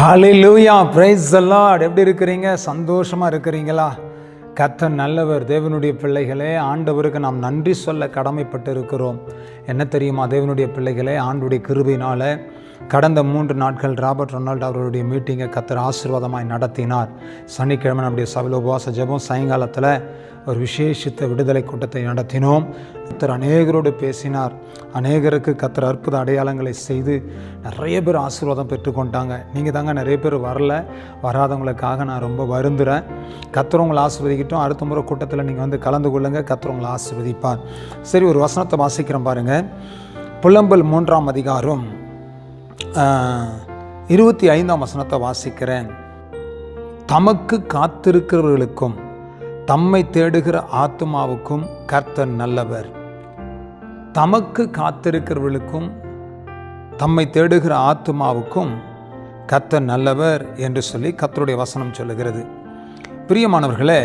Hallelujah, price the Lord. எப்படி இருக்கிறீங்க? சந்தோஷமாக இருக்கிறீங்களா? கர்த்தர் நல்லவர். தேவனுடைய பிள்ளைகளே, ஆண்டவருக்கு நாம் நன்றி சொல்ல கடமைப்பட்டு இருக்கிறோம். என்ன தெரியுமா தேவனுடைய பிள்ளைகளே, ஆண்டுடைய கிருபையினால் கடந்த 3 நாட்கள் ராபர்ட் ரொனால்டு அவர்களுடைய மீட்டிங்கை கர்த்தர் ஆசீர்வாதமாய் நடத்தினார். சனிக்கிழமை நம்முடைய சபையில் உபவாச ஜெபம், சாயங்காலத்தில் ஒரு விசேஷித்த விடுதலை கூட்டத்தை நடத்தினோம். கர்த்தர் அநேகரோடு பேசினார். அநேகருக்கு கர்த்தர் அற்புத அடையாளங்களை செய்து நிறைய பேர் ஆசீர்வாதம் பெற்றுக்கொண்டாங்க. நீங்கள் தாங்க நிறைய பேர் வராதவங்களுக்காக நான் ரொம்ப வருந்துகிறேன். கர்த்தர் உங்களை ஆசீர்வதிக்கட்டும். அடுத்த முறை கூட்டத்தில் நீங்கள் வந்து கலந்து கொள்ளுங்கள். கர்த்தர் உங்களை ஆசீர்வதிப்பார். சரி, ஒரு வசனத்தை வாசிக்கிறேன் பாருங்கள். புலம்பல் 3ஆம் அதிகாரம் 25ஆம் வசனத்தை வாசிக்கிறேன். தமக்கு காத்திருக்கிறவர்களுக்கும் தம்மை தேடுகிற ஆத்துமாவுக்கும் கர்த்தர் நல்லவர். தமக்கு காத்திருக்கிறவர்களுக்கும் தம்மை தேடுகிற ஆத்துமாவுக்கும் கர்த்தர் நல்லவர் என்று சொல்லி கர்த்தருடைய வசனம் சொல்லுகிறது. பிரியமானவர்களே,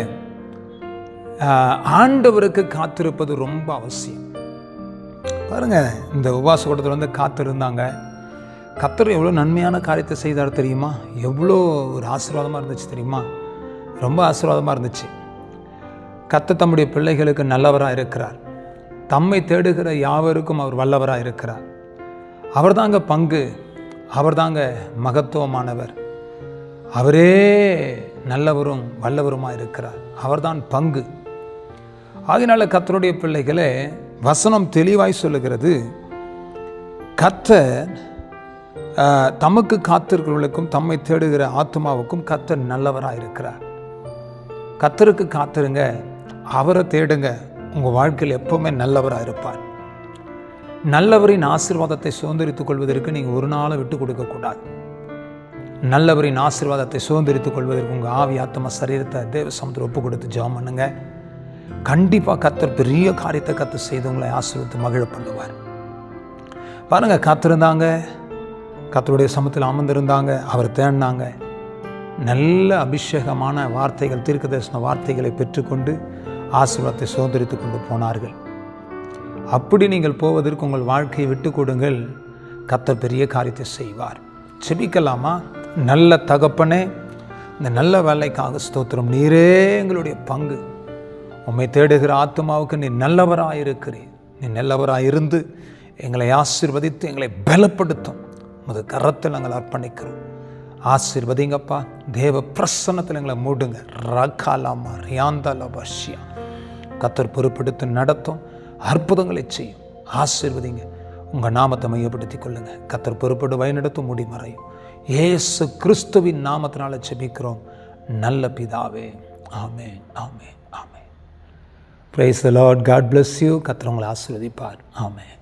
ஆண்டவருக்கு காத்திருப்பது ரொம்ப அவசியம். பாருங்க, இந்த உபவாச கூட்டத்தில் வந்து காத்திருந்தாங்க. கர்த்தர் எவ்வளோ நன்மையான காரியத்தை செய்தார் தெரியுமா? எவ்வளோ ஒரு ஆசீர்வாதமாக இருந்துச்சு தெரியுமா? ரொம்ப ஆசீர்வாதமாக இருந்துச்சு. கர்த்தர் தம்முடைய பிள்ளைகளுக்கு நல்லவராக இருக்கிறார். தம்மை தேடுகிற யாவருக்கும் அவர் வல்லவராக இருக்கிறார். அவர் தாங்க பங்கு, அவர் தாங்க மகத்துவமானவர். அவரே நல்லவரும் வல்லவருமாக இருக்கிறார். அவர்தான் பங்கு. ஆகையினால கர்த்தருடைய பிள்ளைகளே, வசனம் தெளிவாய் சொல்லுகிறது, கர்த்தர் தமக்கு காத்திருக்கிறவர்களுக்கும் தம்மை தேடுகிற ஆத்மாவுக்கும் கர்த்தர் நல்லவராக இருக்கிறார். கர்த்தருக்கு காத்திருங்க, அவரை தேடுங்க. உங்கள் வாழ்க்கையில் எப்போவுமே நல்லவராக இருப்பார். நல்லவரின் ஆசீர்வாதத்தை சுதந்திரித்துக் கொள்வதற்கு நீங்கள் ஒரு நாளை விட்டு கொடுக்கக்கூடாது. நல்லவரின் ஆசீர்வாதத்தை சுதந்திரித்துக் கொள்வதற்கு உங்கள் ஆவி, ஆத்மா, சரீரத்தை தேவ சமுத்திரம் ஒப்பு கொடுத்து ஜெபம் பண்ணுங்க. கண்டிப்பாக கர்த்தர் பெரிய காரியத்தை கர்த்தர் செய்து உங்களை ஆசீர்வதித்து மகிழ பண்ணுவார். பாருங்க, காத்திருந்தாங்க, கர்த்தருடைய சமூகத்தில் அமர்ந்திருந்தாங்க, அவர் தேடினாங்க. நல்ல அபிஷேகமான வார்த்தைகள், தீர்க்கதரிசன வார்த்தைகளை பெற்றுக்கொண்டு ஆசீர்வாதத்தை சுதந்திரித்து கொண்டு போனார்கள். அப்படி நீங்கள் போவதற்கு உங்கள் வாழ்க்கையை விட்டு கொடுங்கள். கர்த்தர் பெரிய காரியத்தை செய்வார். செபிக்கலாமா? நல்ல தகப்பனே, இந்த நல்ல வேலைக்காக ஸ்தோத்திரம். நீரே எங்களுடைய பங்கு. உம்மை தேடுகிற ஆத்மாவுக்கு நீ நல்லவராக இருக்கிறீர். நீ நல்லவராக இருந்து எங்களை ஆசீர்வதித்து எங்களை பலப்படுத்தும். உமது கரத்தில் நாங்கள் அர்ப்பணிக்கிறோம். ஆசீர்வதிங்கப்பா. தேவ பிரசன்னத்தில் எங்களை மூடுங்க. ரகாலாமா ரியாந்தாலபாஷியா. கர்த்தர் பொறுப்பெடுத்து நடத்தும், அற்புதங்களை செய்யும். ஆசீர்வதிங்க. உங்கள் நாமத்தை மையப்படுத்திக் கொள்ளுங்க. கர்த்தர் பொறுப்பெடு வழிநடத்தும், முடிமறையும். இயேசு கிறிஸ்துவின் நாமத்தினால ஜெபிக்கிறோம் நல்ல பிதாவே. Amen, amen, amen. Praise the Lord. God bless you. கர்த்தர் உங்களை ஆசீர்வதிப்பார். ஆமென்.